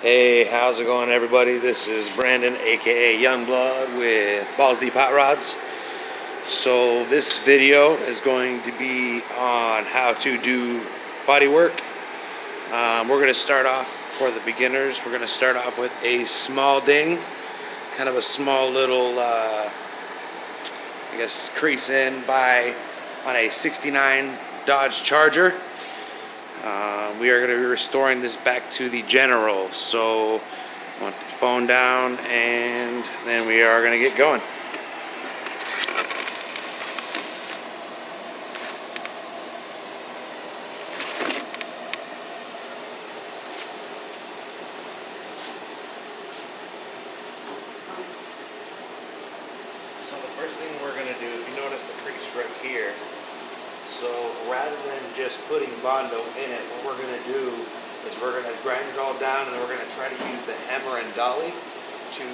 Hey, how's it going, everybody? This is Brandon, aka Youngblood, with Balls Deep Hot Rods. So this video is going to be on how to do body work. We're going to start off for the beginners. We're going to start off with a small ding, kind of a small little, I guess, crease in on a '69 Dodge Charger. We are going to be restoring this back to the General. So I want the phone down and then we are going to get going. So the first thing we're going to do, if you notice the crease right here, so rather than just putting Bondo in it, what we're going to do is we're going to grind it all down, and then we're going to try to use the hammer and dolly to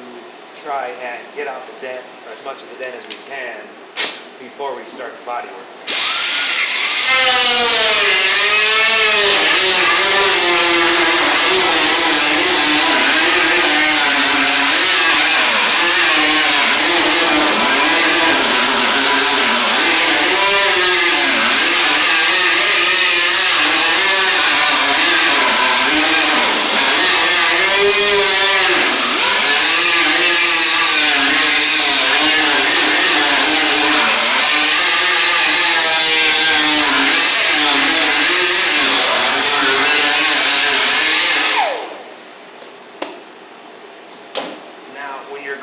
try and get out the dent, or as much of the dent as we can, before we start the body work.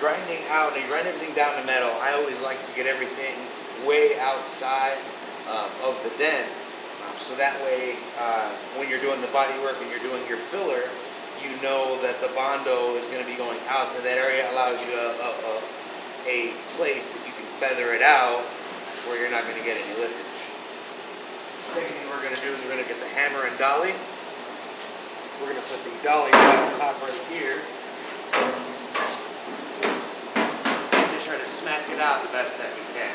Grinding out, and you grind everything down to metal, I always like to get everything way outside of the dent, so that way when you're doing the body work and you're doing your filler, you know that the Bondo is going to be going out to that area. It allows you a place that you can feather it out where you're not going to get any liftage. The second thing we're going to do is we're going to get the hammer and dolly. We're going to put the dolly right on top right here. Try to smack it out the best that we can.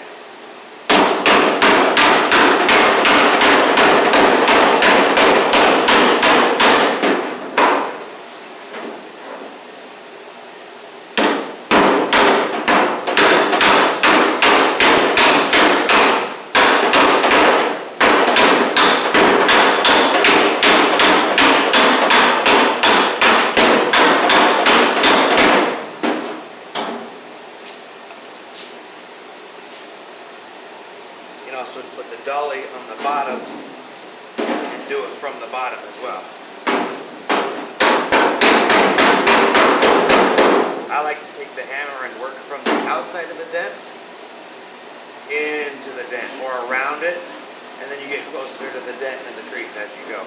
You can also put the dolly on the bottom and do it from the bottom as well. I like to take the hammer and work from the outside of the dent into the dent, or around it, and then you get closer to the dent and the crease as you go.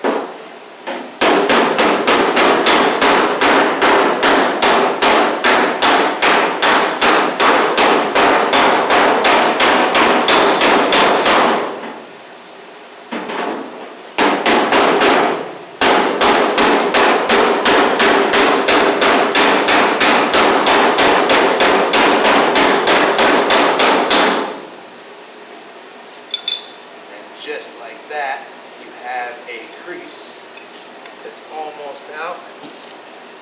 Just like that, you have a crease that's almost out.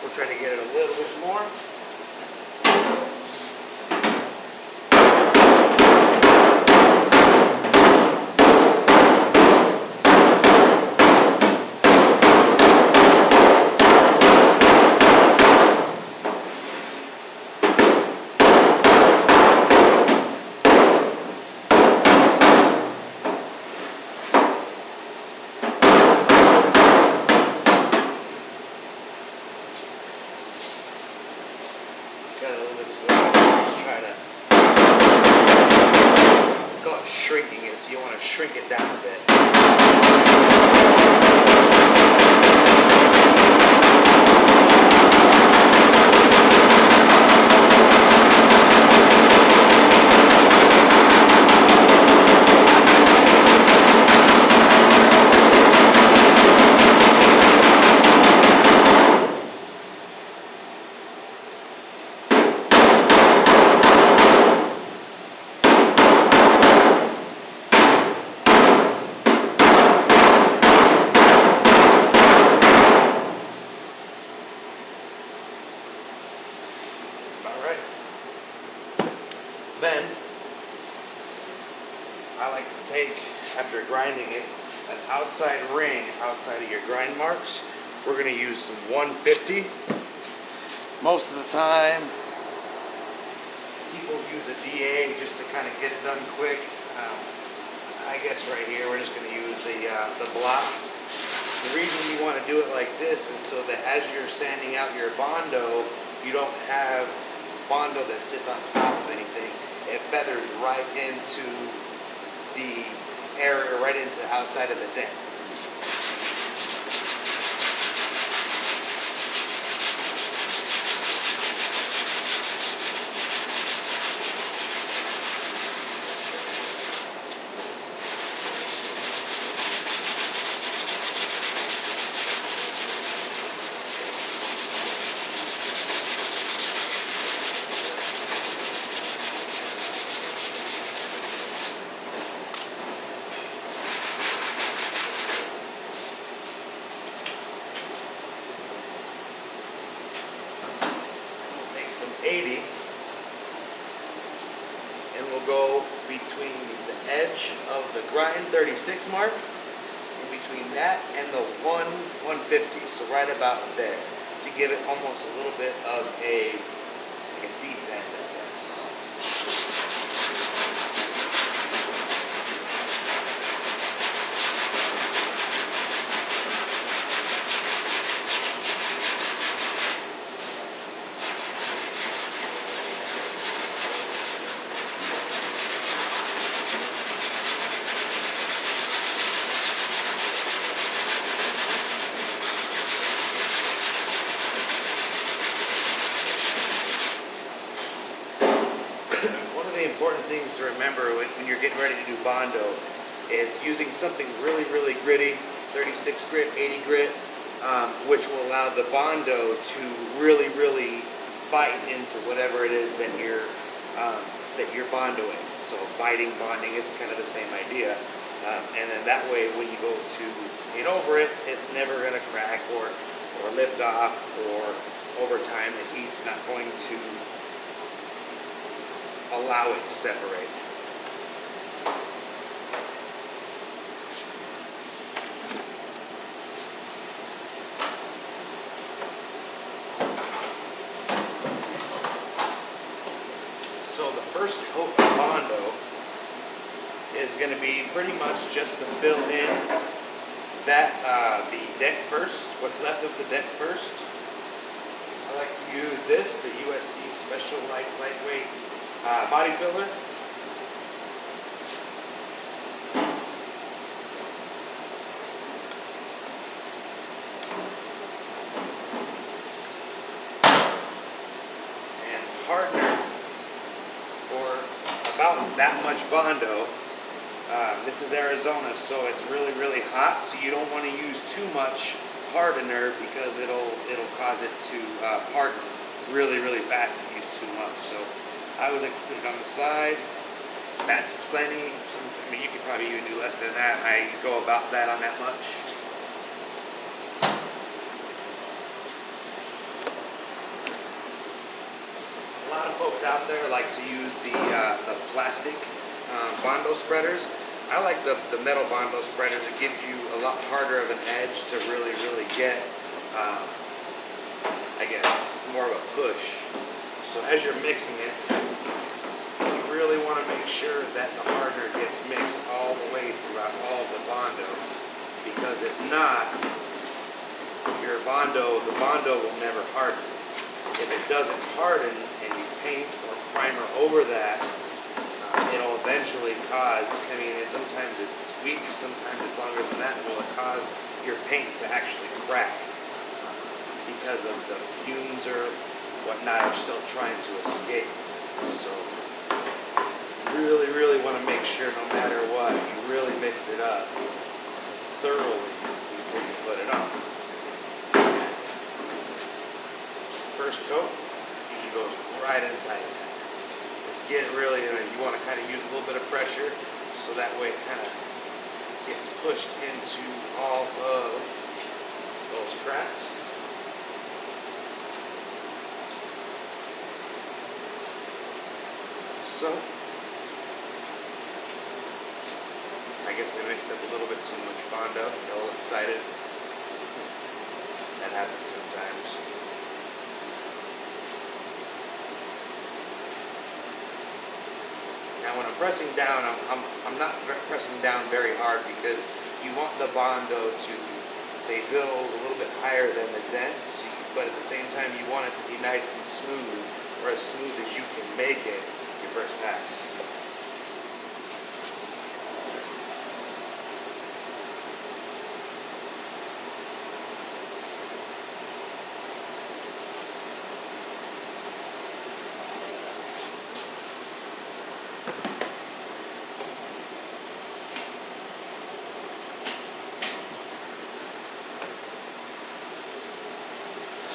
We'll try to get it a little bit more. Got a little bit too low. Let's try to call it shrinking it, so you want to shrink it down a bit. Alright. Then, I like to take, after grinding it, an outside ring outside of your grind marks. We're going to use some 150. Most of the time, people use a DA just to kind of get it done quick. I guess right here we're just going to use the block. The reason you want to do it like this is so that as you're sanding out your Bondo, you don't have Bondo that sits on top of anything. It feathers right into the area, right into the outside of the dent. We'll take some 80 and we'll go between the edge of the grind 36 mark and between that and the 150, so right about there, to give it almost a little bit of a descent, I guess. One of the important things to remember when you're getting ready to do Bondo is using something really, really gritty, 36 grit, 80 grit, which will allow the Bondo to really, really bite into whatever it is that you're Bondoing. So biting, bonding, it's kind of the same idea. And then that way when you go to paint over it, it's never going to crack or lift off, or over time the heat's not going to allow it to separate. So the first coat of Bondo is going to be pretty much just to fill in that the dent first, what's left of the dent first. I like to use this, the USC Special Lightweight body filler. And hardener for about that much Bondo. This is Arizona, so it's really, really hot, so you don't want to use too much hardener because it'll cause it to harden really, really fast if you use too much. So I would like to put it on the side. That's plenty. I mean, you could probably even do less than that. I go about that on that much. A lot of folks out there like to use the plastic Bondo spreaders. I like the metal Bondo spreaders. It gives you a lot harder of an edge to really, really get, I guess, more of a push. So as you're mixing it, you really want to make sure that the hardener gets mixed all the way throughout all the Bondo, because if not, the Bondo will never harden. If it doesn't harden and you paint or primer over that, it'll eventually cause, I mean, sometimes it's weeks, sometimes it's longer than that, will it cause your paint to actually crack because of the fumes or whatnot are still trying to escape. So really, really want to make sure no matter what, you really mix it up thoroughly before you put it on. First coat usually goes right inside of that. Get it really, you want to kind of use a little bit of pressure so that way it kind of gets pushed into all of those cracks. so. I guess I mixed up a little bit too much Bondo. Got a little excited. That happens sometimes. Now when I'm pressing down, I'm not pressing down very hard because you want the Bondo to, say, build a little bit higher than the dent, but at the same time you want it to be nice and smooth, or as smooth as you can make it your first pass.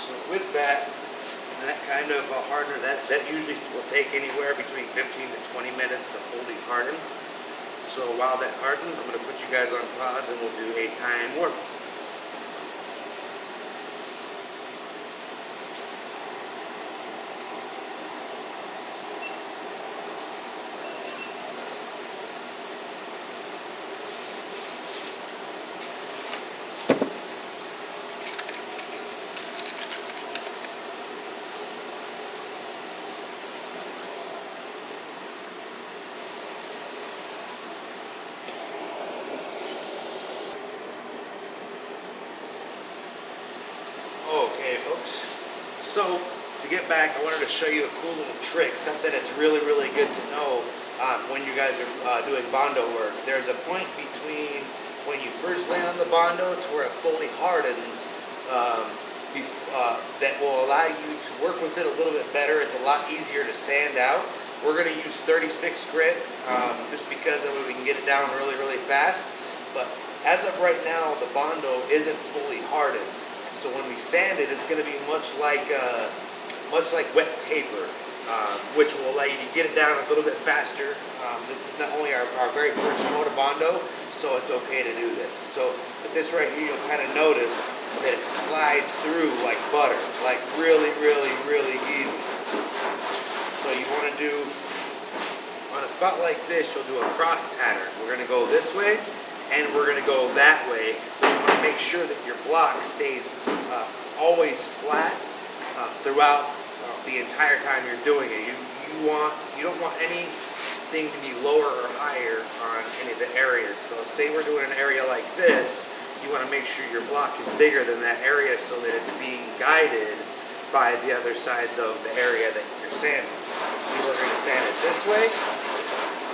So with that kind of hardener, that usually will take anywhere between 15 to 20 minutes to fully harden. So while that hardens, I'm going to put you guys on pause and we'll do a time warp. Okay, folks. So to get back, I wanted to show you a cool little trick, something that's really good to know when you guys are doing Bondo work. There's a point between when you first lay on the Bondo to where it fully hardens that will allow you to work with it a little bit better. It's a lot easier to sand out. We're going to use 36 grit just because that way we can get it down really fast. But as of right now, the Bondo isn't fully hardened. So when we sand it, it's going to be much like wet paper, which will allow you to get it down a little bit faster. This is not only our very first coat of Bondo, so it's okay to do this. So with this right here, you'll kind of notice that it slides through like butter, like really easy. So you want to do, on a spot like this, you'll do a cross pattern. We're going to go this way, and we're going to go that way. You want to make sure that your block stays always flat throughout the entire time you're doing it. You don't want anything to be lower or higher on any of the areas. So say we're doing an area like this, you want to make sure your block is bigger than that area so that it's being guided by the other sides of the area that you're sanding. See, we're going to sand it this way.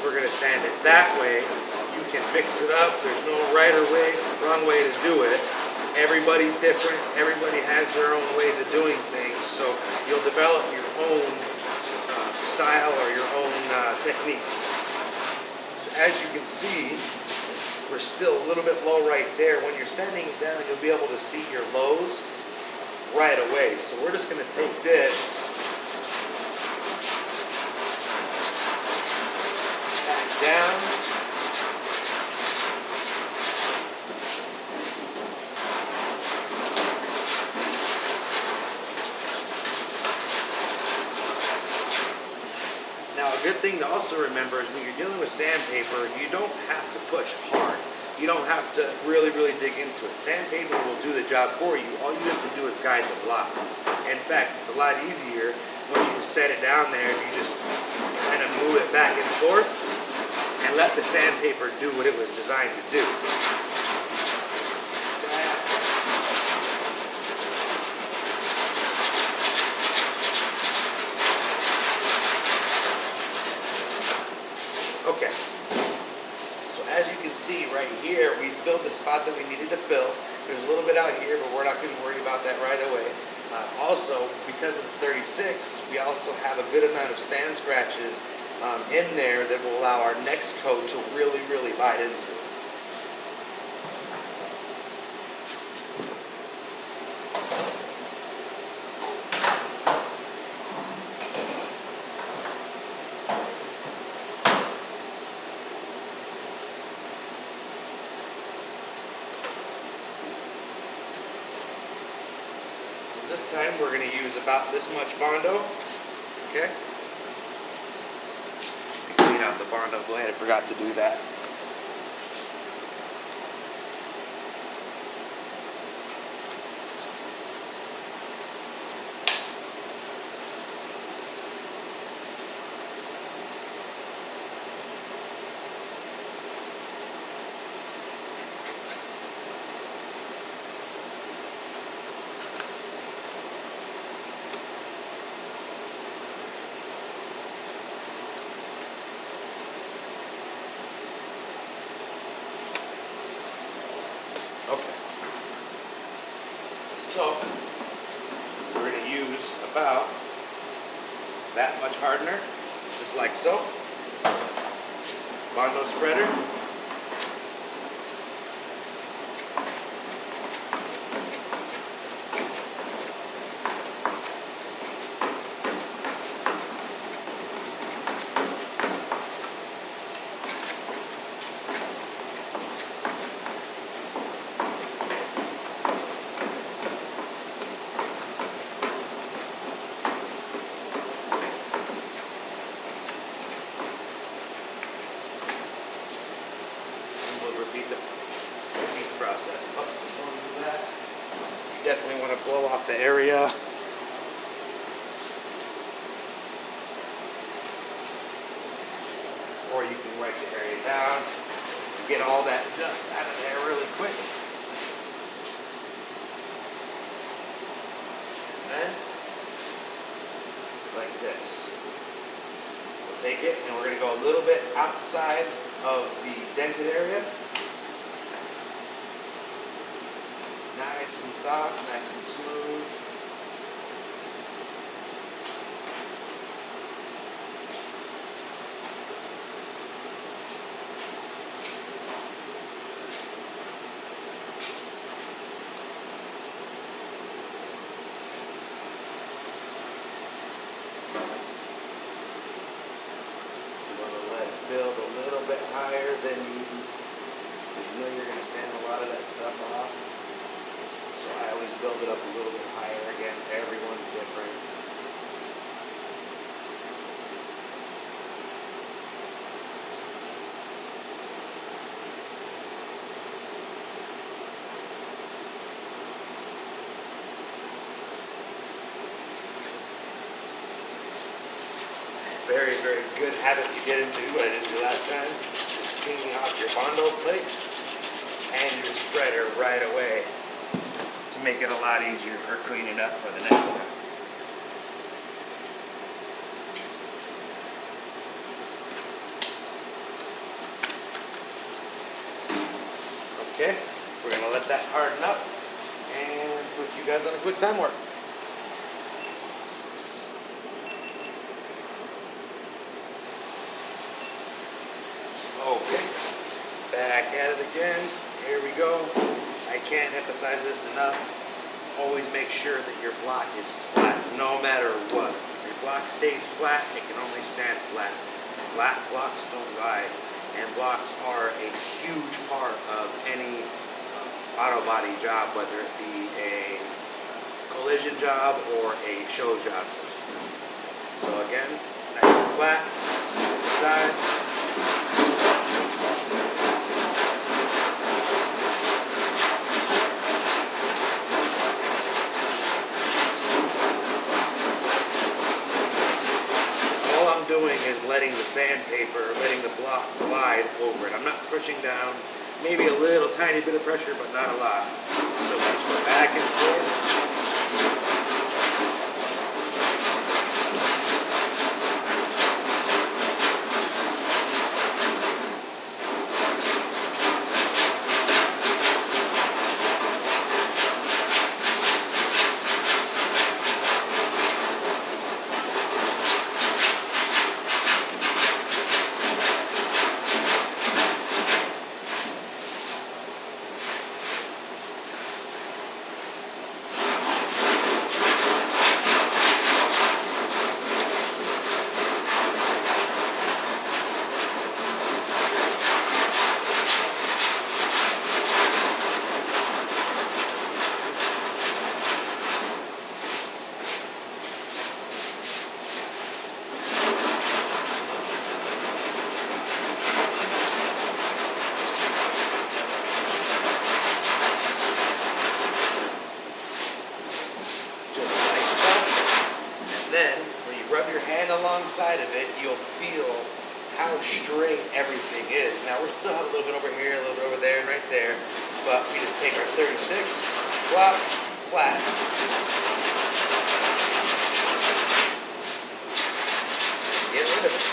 We're going to sand it that way. You can mix it up. There's no right or wrong way to do it. Everybody's different. Everybody has their own ways of doing things. So you'll develop your own style or your own techniques. So as you can see, we're still a little bit low right there. When you're sanding it down, you'll be able to see your lows right away. So we're just going to take this back down. Now, a good thing to also remember is when you're dealing with sandpaper, you don't have to push hard. You don't have to really dig into it. Sandpaper will do the job for you. All you have to do is guide the block. In fact, it's a lot easier once you just set it down there. You just kind of move it back and forth and let the sandpaper do what it was designed to do. Okay, so as you can see right here, we filled the spot that we needed to fill. There's a little bit out here, but we're not going to worry about that right away. Also, because of the 36, we also have a good amount of sand scratches in there that will allow our next coat to really bite into it. This time we're going to use about this much Bondo, okay? clean out the Bondo blade. I forgot to do that. Okay. So we're going to use about that much hardener, just like so. Bondo spreader. Repeat the process. So, before we do that, you definitely want to blow off the area. Or you can wipe the area down. Get all that dust out of there really quick. And then, like this. We'll take it and we're going to go a little bit outside of the dented area. Nice and soft, nice and smooth. You want to let it build a little bit higher than you know you're going to sand a lot of that stuff off. So I always build it up a little bit higher. Again, everyone's different. Very, very good habit to get into. What I didn't do last time is cleaning off your Bondo plate and your spreader right away to make it a lot easier for cleaning up for the next time. Okay, we're going to let that harden up and put you guys on a quick time work. Okay, back at it again. Here we go. I can't emphasize this enough. Always make sure that your block is flat, no matter what. If your block stays flat, it can only sand flat. Flat blocks don't lie, and blocks are a huge part of any auto body job, whether it be a collision job or a show job such as this. So again, nice and flat, side. Doing is letting the sandpaper, letting the block glide over it. I'm not pushing down, maybe a little tiny bit of pressure, but not a lot. So just go back and forth. rub your hand alongside of it, you'll feel how straight everything is. Now we still have a little bit over here, a little bit over there, and right there, but we just take our 36, block, flat. Get rid of it.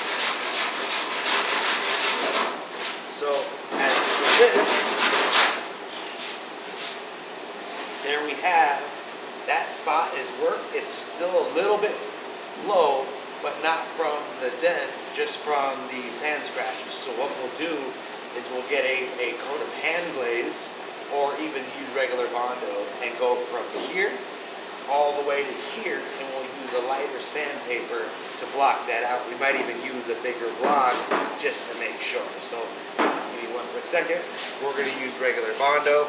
So as with this, there we have, that spot is worked. It's still a little bit low, but not from the dent, just from the sand scratches. So what we'll do is we'll get a coat of hand glaze, or even use regular Bondo, and go from here all the way to here, and we'll use a lighter sandpaper to block that out. We might even use a bigger block just to make sure. So give me one quick second. We're going to use regular Bondo.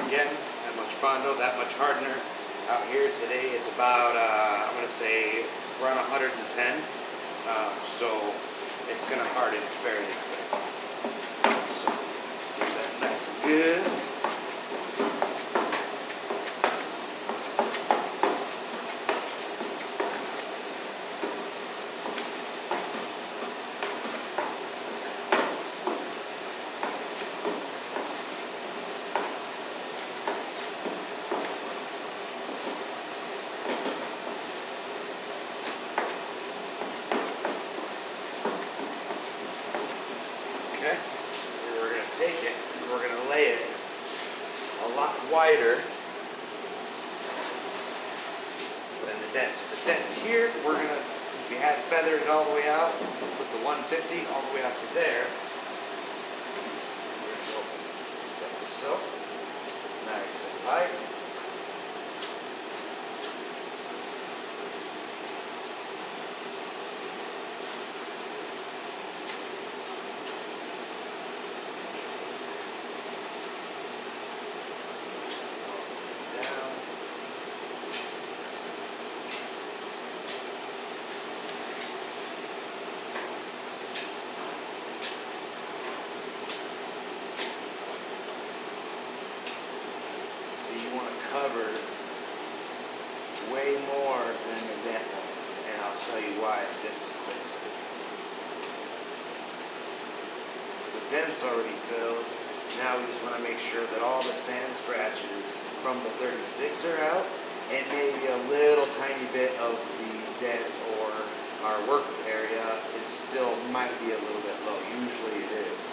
Again, that much Bondo, that much hardener. Out here today, it's about, I'm going to say, around 110. So it's going to harden fairly quick. So get that nice and good. Okay, we're going to take it and we're going to lay it a lot wider than the dent. So the dent's here, we're going to, since we had feathered it all the way out, put the 150 all the way out to there. We're going to go just like so, nice and light. Cover way more than the dent was, and I'll show you why in just a quick second. So the dent's already filled. Now we just want to make sure that all the sand scratches from the 36 are out, and maybe a little tiny bit of the dent or our work area is still might be a little bit low. Usually it is.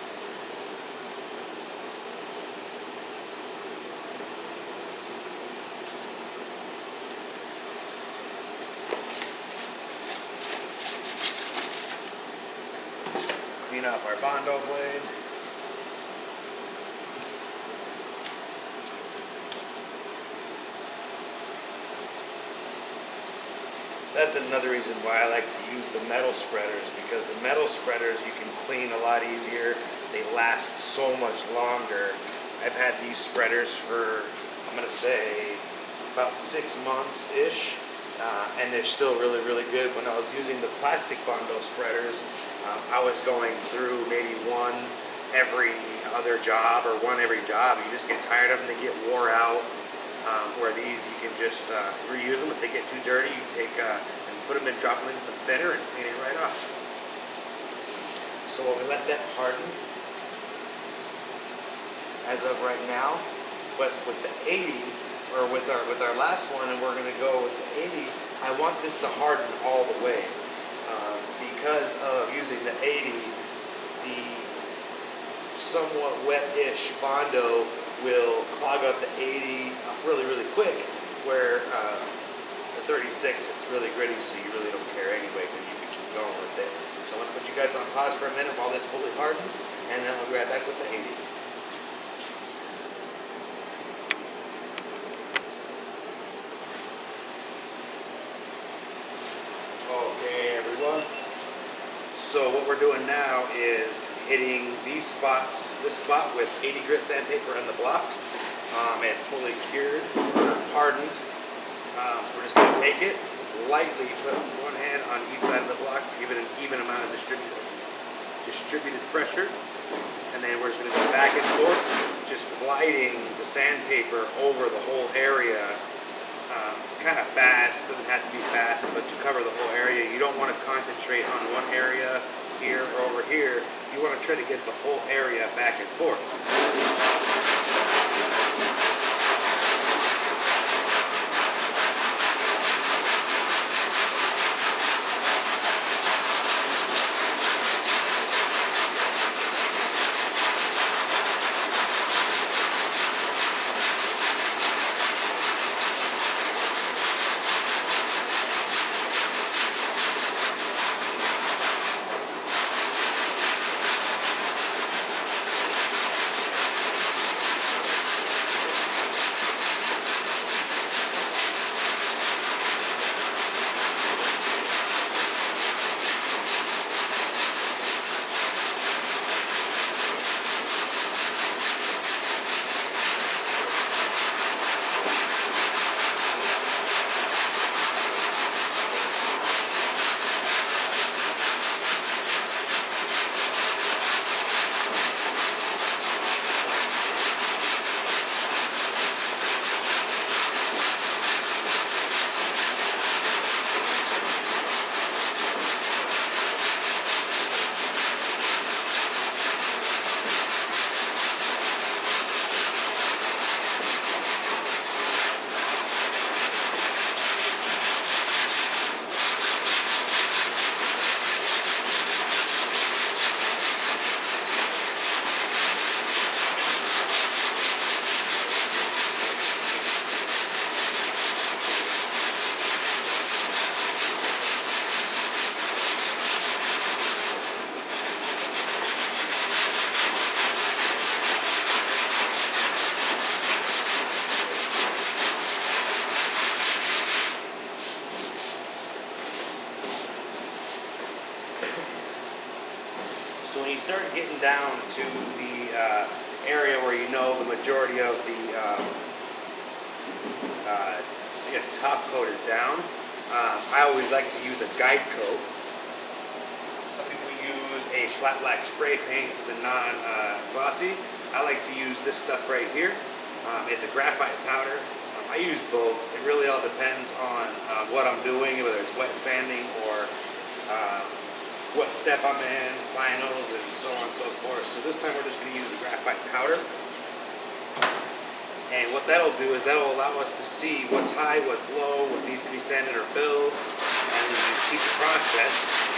Clean up our Bondo blade. That's another reason why I like to use the metal spreaders, because the metal spreaders you can clean a lot easier. They last so much longer. I've had these spreaders for, I'm going to say, about 6 months-ish. And they're still really, really good. When I was using the plastic Bondo spreaders, I was going through maybe one every other job or one every job. You just get tired of them, they get wore out. Where these, you can just reuse them. If they get too dirty, you take and put them in, drop them in some thinner and clean it right off. So we'll let that harden as of right now. But with the 80, or with our last one, and we're going to go with the 80, I want this to harden all the way. Because of using the 80, the somewhat wet-ish Bondo will clog up the 80 really, really quick, where the 36, it's really gritty, so you really don't care anyway, because you can keep going with it. So I'm going to put you guys on pause for a minute while this fully hardens, and then I'll be right back with the 80. Okay, everyone. So what we're doing now is hitting these spots, this spot with 80 grit sandpaper on the block. It's fully cured or hardened. So we're just going to take it, lightly put one hand on each side of the block to give it an even amount of distributed pressure. And then we're just going to go back and forth, just gliding the sandpaper over the whole area. Kind of fast, doesn't have to be fast, but to cover the whole area. You don't want to concentrate on one area here or over here. You want to try to get the whole area back and forth. So when you start getting down to the area where you know the majority of the I guess top coat is down, I always like to use a guide coat. Some people use a flat black spray paint, something non-glossy. I like to use this stuff right here. It's a graphite powder. I use both. It really all depends on what I'm doing, whether it's wet sanding or what step I'm in, finals, and so on and so forth. So this time we're just going to use the graphite powder. And what that'll do is that'll allow us to see what's high, what's low, what needs to be sanded or filled, and then just keep the process.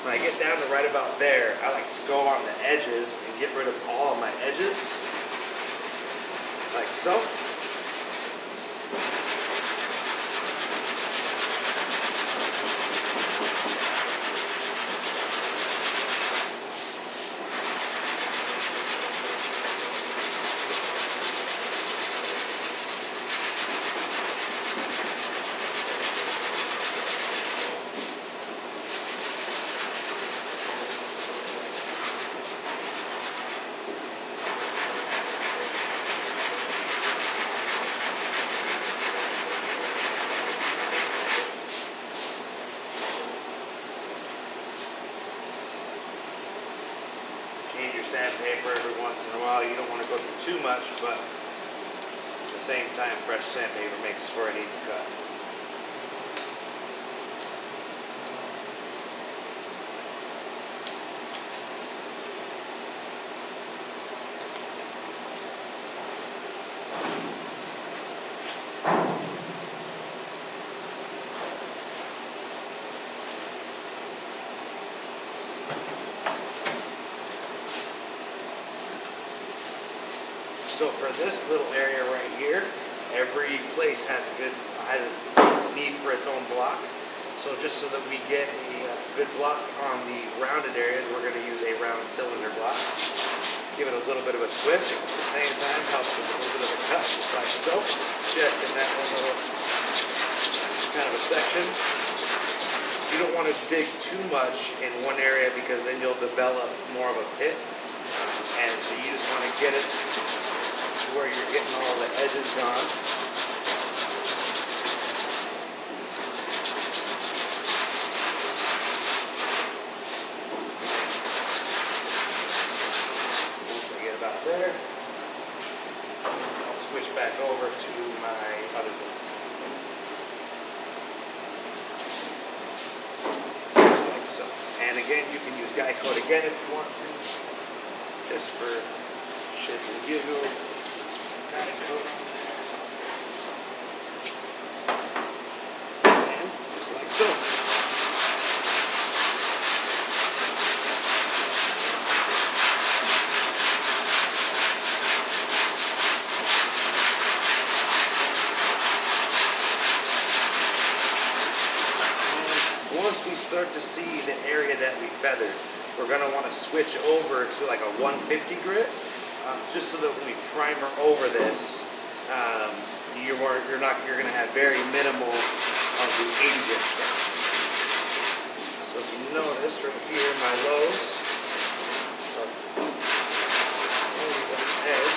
When I get down to right about there, I like to go on the edges and get rid of all of my edges, like so. need your sandpaper every once in a while. You don't want to go through too much, but at the same time, fresh sandpaper makes for an easy cut. So for this little area right here, every place has a need for its own block. So just so that we get a good block on the rounded areas, we're going to use a round cylinder block. Give it a little bit of a twist. At the same time, helps with a little bit of a cut, just like so. Just in that one little kind of a section. You don't want to dig too much in one area because then you'll develop more of a pit. And so you just want to get it to where you're getting all the edges gone. Once I get about there, I'll switch back over to my other one. Just like so. And again, you can use guy coat again if you want to. Just for shits and giggles, let's put some guy coat on there. And just like so. And once we start to see the area that we feathered, we're going to want to switch over to like a 150 grit, just so that when we primer over this, you're going to have very minimal of the 80 grit stuff. So if you notice right here, my lows are on the edge.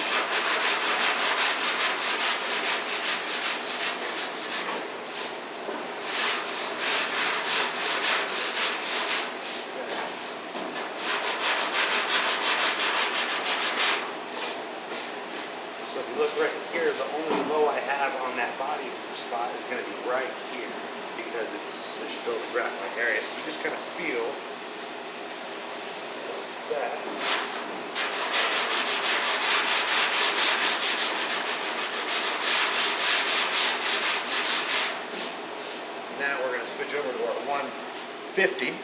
So if you look right here, the only low I have on that body spot is going to be right here because there's still the graphite area. So you just kind of feel what's that. Now we're going to switch over to our 150.